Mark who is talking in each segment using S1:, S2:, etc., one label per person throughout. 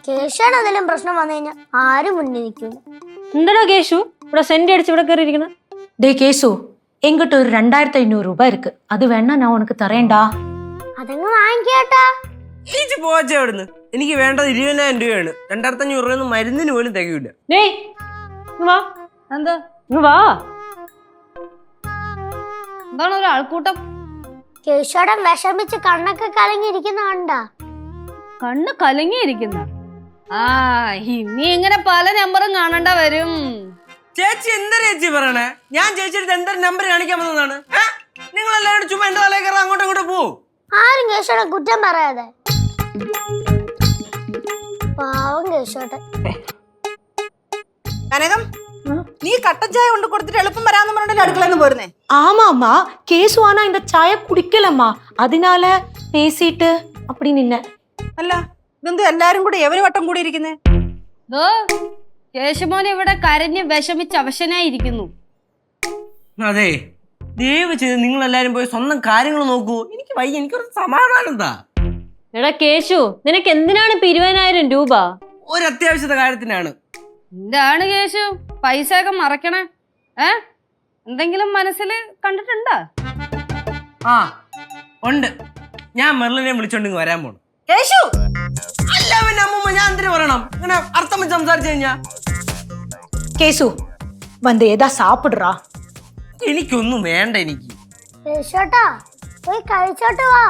S1: കേശുവാണ് എന്തെങ്കിലും പ്രശ്നം വന്നു കഴിഞ്ഞാൽ ആരും മുന്നിൽ നിൽക്കില്ല.
S2: എന്താടാ കേശു ഇവിടെ സെന്റ് അടിച്ച് ഇവിടെ കയറിയിരിക്കണ?
S3: டே கேசு, எங்கிட்ட ஒரு 2500 ரூபாய் இருக்கு. அது வேணா நான் உனக்கு தரேன்டா.
S1: അതങ്ങ് വാങ്ങിക്കേട്ടാ.
S4: ഈച്ച് പോവാച്ചേ അവിടുന്ന്. എനിക്ക് വേണ്ടത് 20,000 രൂപയാണ്. 2500 രൂപയൊന്നും മരുന്നിന് പോലും തികയില്ല.
S2: വാ എന്താ വാ, എന്താണ് ഒരു ആൾക്കൂട്ടം?
S1: കേശുവേട്ടൻ വിഷമിച്ച് കണ്ണൊക്കെ കലങ്ങിയിരിക്കുന്ന കണ്ടാ?
S2: കണ്ണ് കലങ്ങിയിരിക്കുന്ന ഇനി ഇങ്ങനെ പല നമ്പറും കാണണ്ട വരും.
S4: ചേച്ചി എന്താ ചേച്ചി പറയണേ? ഞാൻ ചേച്ചിയുടെ എന്തൊരു നമ്പർ കാണിക്കാൻ വന്നതാണ്. നിങ്ങൾ എല്ലാവരും ചുമ്മാ എന്റെ തലയിൽ കയറാൻ അങ്ങോട്ടും ഇങ്ങോട്ടും പോവും.
S1: ആരും കേശുവേട്ടൻ കുറ്റം പറയാതെ. പാവം കേശുവേട്ടൻ.
S5: കനകം, നീ കട്ടൻ ചായ കൊണ്ട് കൊടുത്തിട്ട് എളുപ്പം വരാന്ന് പറഞ്ഞിട്ട് അടുക്കളന്ന് പോരുന്നേ?
S3: ஆமாம்மா, கேசு ஆனா இந்த சாய குடிக்கலம்மா, அதனால பேசிட்டு அப்படி நின்ன.
S5: അല്ല, ഇതെന്ത് എല്ലാരും കൂടി എവര് വട്ടം കൂടി ഇരിക്കുന്നേ?
S2: കേശുമോൻ ഇവിടെ കരഞ്ഞ് വിഷമിച്ച് അവശനായിരിക്കുന്നു.
S4: അതെ, ദയവ് ചെയ്ത് നിങ്ങൾ എല്ലാരും പോയി സ്വന്തം കാര്യങ്ങൾ നോക്കൂ. എനിക്ക് വയ്യ, എനിക്കൊരു സമാധാനം എന്താ?
S2: എടാ കേശു, നിനക്ക് എന്തിനാണ് 20,000 രൂപ?
S4: ഒരു അത്യാവശ്യത്തെ കാര്യത്തിനാണ്.
S2: എന്താണ് കേശു പൈസ ഒക്കെ മറക്കണേ? എന്തെങ്കിലും മനസ്സിൽ കണ്ടിട്ടുണ്ടോ?
S4: ആ ഉണ്ട്, ഞാൻ മെർലിനെ വിളിച്ചോണ്ട് വരാൻ പോണു.
S5: കേശു,
S4: അല്ല പിന്നെ അമ്മൂമ്മ, ഞാൻ എന്തിനു പറയണം ഇങ്ങനെ അർത്ഥം വെച്ച് സംസാരിച്ചു കഴിഞ്ഞാ?
S3: கேசு, வந்து ஏதா சாப்பிடுறா.
S4: എനിക്കൊന്നും വേണ്ട. എനിക്ക്
S1: കേശുവേട്ടാ പോയി കഴിച്ചോട്ട് വാ,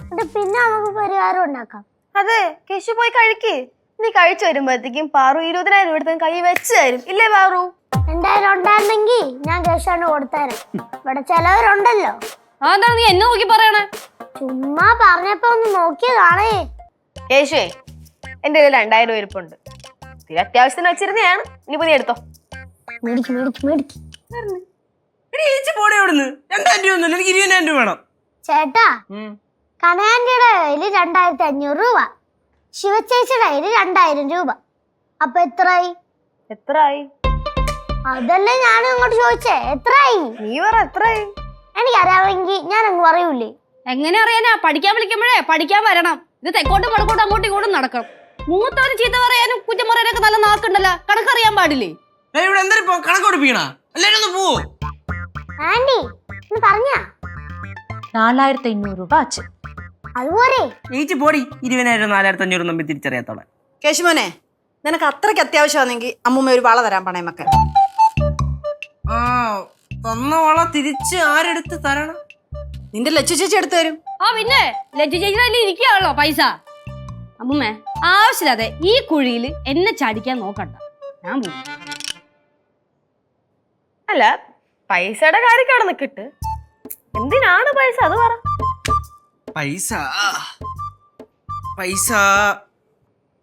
S1: എന്നിട്ട് പിന്നെ നമുക്ക് പരിഹാരം ഉണ്ടാക്കാം.
S6: അതെ, കേശു പോയി കഴിക്ക്. നീ കഴിച്ചു വരുമ്പോഴത്തേക്കും പാറു 20,000 എടുത്ത് കൈ വെച്ച് തരും. ഇല്ലേ പാറു?
S1: 2000 ഉണ്ടായിരുന്നെങ്കിൽ ഞാൻ കേശുവേട്ടന് കൊടുത്തേരാം. ഇവിടെ ചിലവരുണ്ടല്ലോ.
S2: അതാണ് നീ എന്നെ നോക്കി പറയണേ?
S1: ചുമ്മാ പറഞ്ഞപ്പോ ഒന്ന് നോക്കിയതാണേ.
S6: കേശുവേ, എന്റെ കയ്യിൽ 2000 ഇരിപ്പുണ്ട്. ഇത്തിരി അത്യാവശ്യത്തിന് വെച്ചിരുന്നതാണ്. ഇനിയിപ്പോ നീ എടുത്തോ.
S1: മേടിക്ക് മേടിക്ക് മേടിക്ക്.
S4: പോടെ അവിടുന്ന്. 2,000 രൂപ ഒന്നുമില്ല, എനിക്ക് 20,000 രൂപ വേണം.
S1: ചേട്ടാ, കനയാന്റിയുടെ കയ്യില് 2,500 രൂപ, ശിവചേച്ചിയുടെ കയ്യില് 2,000 രൂപ. അപ്പൊ എത്രയായി?
S6: എത്രയായി?
S1: അതല്ലേ ഞാൻ അങ്ങോട്ട് ചോദിച്ചേ, എത്രയായി?
S6: നീ പറ, എത്രയായി?
S1: എനിക്കറിയാമെങ്കിൽ ഞാൻ അങ്ങ് പറയൂലേ.
S2: എങ്ങനെ അറിയാനാ? പഠിക്കാൻ വിളിക്കുമ്പോഴേ പഠിക്കാൻ വരണം. ഇത് തെക്കോട്ടും വടക്കോട്ടും അങ്ങോട്ടും ഇങ്ങോട്ടും നടക്കണം. മൂത്തവന് ചീത്ത പറയാനും കുറ്റം പറയാനൊക്കെ നല്ല നാക്കുണ്ടല്ലോ. കണക്കറിയാൻ പാടില്ലേ?
S4: ഇവിടെ എന്തായാലും കണക്ക് കൊടുപ്പിക്കണ? എല്ലാരും ഒന്ന് പോവോ?
S1: ആന്റി ഒന്ന് പറഞ്ഞാ
S3: 4,500 ரூபாய் ஆச்சு.
S1: അതുപോലെ
S4: ചേച്ചി പോടി. 20,000 4,500 തമ്മിൽ തിരിച്ചറിയാത്തോളെ.
S5: കേശുമോനെ, നിനക്ക് അത്രയ്ക്ക് അത്യാവശ്യമാണെങ്കിൽ അമ്മൂമ്മ ഒരു വള തരാൻ പണയമൊക്കെ.
S4: ആ തന്ന വള തിരിച്ച് ആരെടുത്ത് തരണം?
S5: നിന്റെ ലച്ചു ചേച്ചി എടുത്തു തരും.
S2: പിന്നെ ലജ്ജ ചേച്ചി ഇരിക്കുകയാണല്ലോ പൈസ. അമ്മൂമ്മേ, ആവശ്യമില്ലാതെ ഈ കുഴിയിൽ എന്നെ ചാടിക്കാൻ നോക്കണ്ട. ഞാൻ പോകും.
S6: അല്ല, പൈസയുടെ കാര്യക്കാണ് നിക്കിട്ട്. എന്തിനാണ് പൈസ? അത് പറ.
S4: പൈസ പൈസ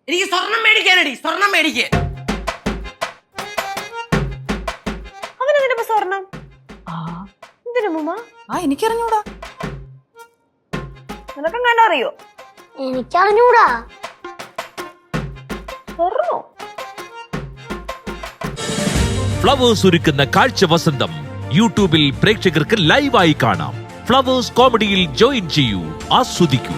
S4: എനിക്ക് സ്വർണം മേടിക്കാനടി, സ്വർണം മേടിക്കേ.
S6: അവനെന്തിനാ സ്വർണം? എന്തിനു മുമ്മ?
S5: എനിക്കറിഞ്ഞൂടാ.
S6: നിനക്കും കണ്ടറിയോ?
S1: എനിക്കറിഞ്ഞൂടാ.
S6: സ്വർണ്ണോ?
S7: ഫ്ലവേഴ്സ് ഒരുക്കുന്ന കാഴ്ച വസന്തം യൂട്യൂബിൽ പ്രേക്ഷകർക്ക് ലൈവായി കാണാം. ഫ്ലവേഴ്സ് കോമഡിയിൽ ജോയിൻ ചെയ്യൂ, ആസ്വദിക്കൂ.